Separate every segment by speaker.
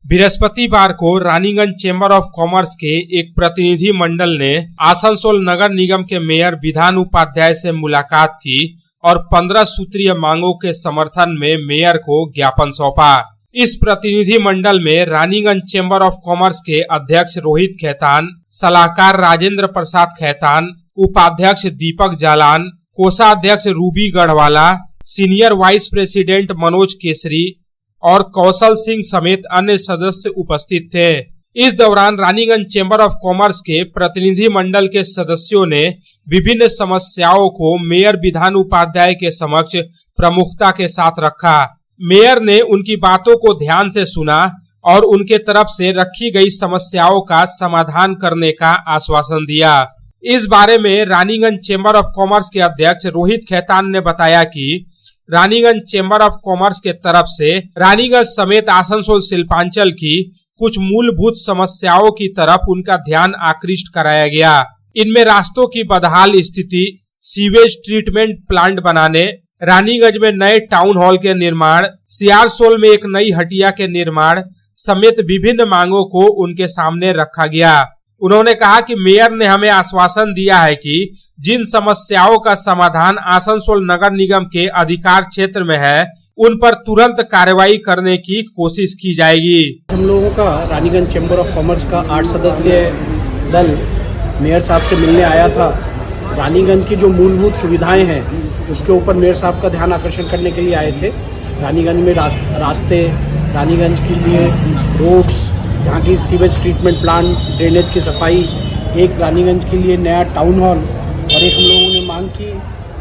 Speaker 1: बृहस्पतिवार को Raniganj chamber of commerce के एक प्रतिनिधि मंडल ने आसनसोल नगर निगम के मेयर विधान उपाध्याय से मुलाकात की और 15 सूत्रीय मांगों के समर्थन में मेयर को ज्ञापन सौंपा। इस प्रतिनिधि मंडल में रानीगंज चेंबर ऑफ कॉमर्स के अध्यक्ष रोहित खैतान, सलाहकार राजेंद्र प्रसाद खैतान, उपाध्यक्ष दीपक जालान, कोषाध्यक्ष Ruby Garhwala, senior vice president Manoj Kesari और कौशल सिंह समेत अन्य सदस्य उपस्थित थे। इस दौरान रानीगंज चेंबर ऑफ कॉमर्स के प्रतिनिधि मंडल के सदस्यों ने विभिन्न समस्याओं को मेयर विधान उपाध्याय के समक्ष प्रमुखता के साथ रखा। मेयर ने उनकी बातों को ध्यान से सुना और उनके तरफ से रखी गई समस्याओं का समाधान करने का आश्वासन दिया। इस बारे में रानीगंज चेंबर ऑफ कॉमर्स के अध्यक्ष रोहित खैतान ने बताया कि रानीगंज चेंबर ऑफ कॉमर्स के तरफ से रानीगंज समेत आसनसोल शिल्पांचल की कुछ मूलभूत समस्याओं की तरफ उनका ध्यान आकृष्ट कराया गया। इनमें रास्तों की बदहाल स्थिति, सीवेज ट्रीटमेंट प्लांट बनाने, रानीगंज में नए टाउन हॉल के निर्माण, सियारसोल में एक नई हटिया के निर्माण समेत विभिन्न मांगों को उनके सामने रखा गया। उन्होंने कहा कि मेयर ने हमें आश्वासन दिया है कि जिन समस्याओं का समाधान आसनसोल नगर निगम के अधिकार क्षेत्र में है उन पर तुरंत कार्रवाई करने की कोशिश की जाएगी।
Speaker 2: हम लोगों का रानीगंज चेंबर ऑफ कॉमर्स का 8 सदस्यीय दल मेयर साहब से मिलने आया था। रानीगंज की जो मूलभूत सुविधाएं हैं उसके ऊपर मेयर साहब का ध्यान आकर्षण करने के लिए आए थे। रानीगंज में रास्ते, रानीगंज के लिए रोड्स, यहाँ की सीवेज ट्रीटमेंट प्लांट, ड्रेनेज की सफाई, एक रानीगंज के लिए नया टाउन हॉल और एक हम लोगों ने मांग की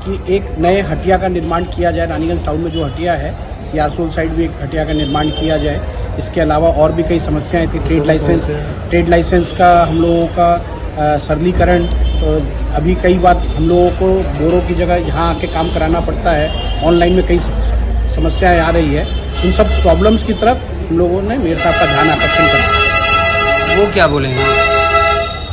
Speaker 2: कि एक नए हटिया का निर्माण किया जाए। रानीगंज टाउन में जो हटिया है, सियारसोल साइड भी एक हटिया का निर्माण किया जाए। इसके अलावा और भी कई समस्याएं थी। ट्रेड लाइसेंस का हम लोगों का सरलीकरण, तो अभी कई बार हम लोगों को बोरों की जगह यहाँ आके काम कराना पड़ता है। ऑनलाइन में कई समस्याएं आ रही है। इन सब प्रॉब्लम्स की तरफ हम लोगों ने मेयर साहब का ध्यान आकर्षण करा।
Speaker 3: वो क्या बोलेंगे?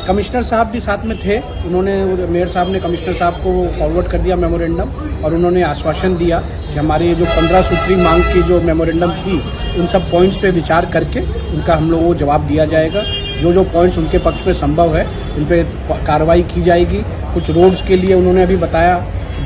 Speaker 2: कमिश्नर साहब भी साथ में थे। उन्होंने, मेयर साहब ने कमिश्नर साहब को फॉरवर्ड कर दिया मेमोरेंडम और उन्होंने आश्वासन दिया कि हमारी ये जो 15 सूत्री मांग की जो मेमोरेंडम थी उन सब पॉइंट्स पे विचार करके उनका हम लोगों को जवाब दिया जाएगा। जो पॉइंट्स उनके पक्ष में संभव है उन पे कार्रवाई की जाएगी। कुछ रोड्स के लिए उन्होंने अभी बताया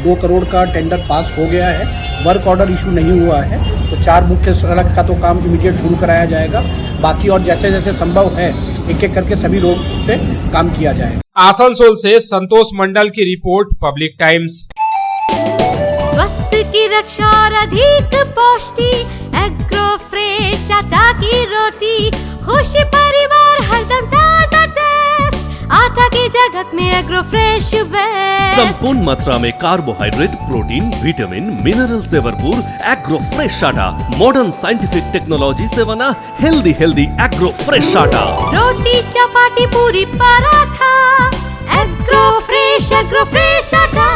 Speaker 2: 2 करोड़ का टेंडर पास हो गया है, वर्क ऑर्डर इशू नहीं हुआ है, तो 4 मुख्य सड़क का तो काम इमीडिएट शुरू कराया जाएगा। बाकी और जैसे जैसे संभव है एक एक करके सभी रोड्स पे काम किया जाएगा।
Speaker 1: आसनसोल से संतोष मंडल की रिपोर्ट, पब्लिक टाइम्स।
Speaker 4: स्वास्थ्य की रक्षा और अधिक पौष्टिक एग्रो फ्रेश आटा की रोटी, खुशी परिवार हरदम ताजा टेस्ट, आटा की जगत में एग्रो फ्रेश बेस्ट।
Speaker 5: संपूर्ण मात्रा में कार्बोहाइड्रेट, प्रोटीन, विटामिन, मिनरल से भरपूर एग्रो फ्रेश आटा, मॉडर्न साइंटिफिक टेक्नोलॉजी से बना हेल्दी एग्रो फ्रेश आटा।
Speaker 4: रोटी, चपाती, पूरी, पराठा, एग्रो फ्रेश आटा।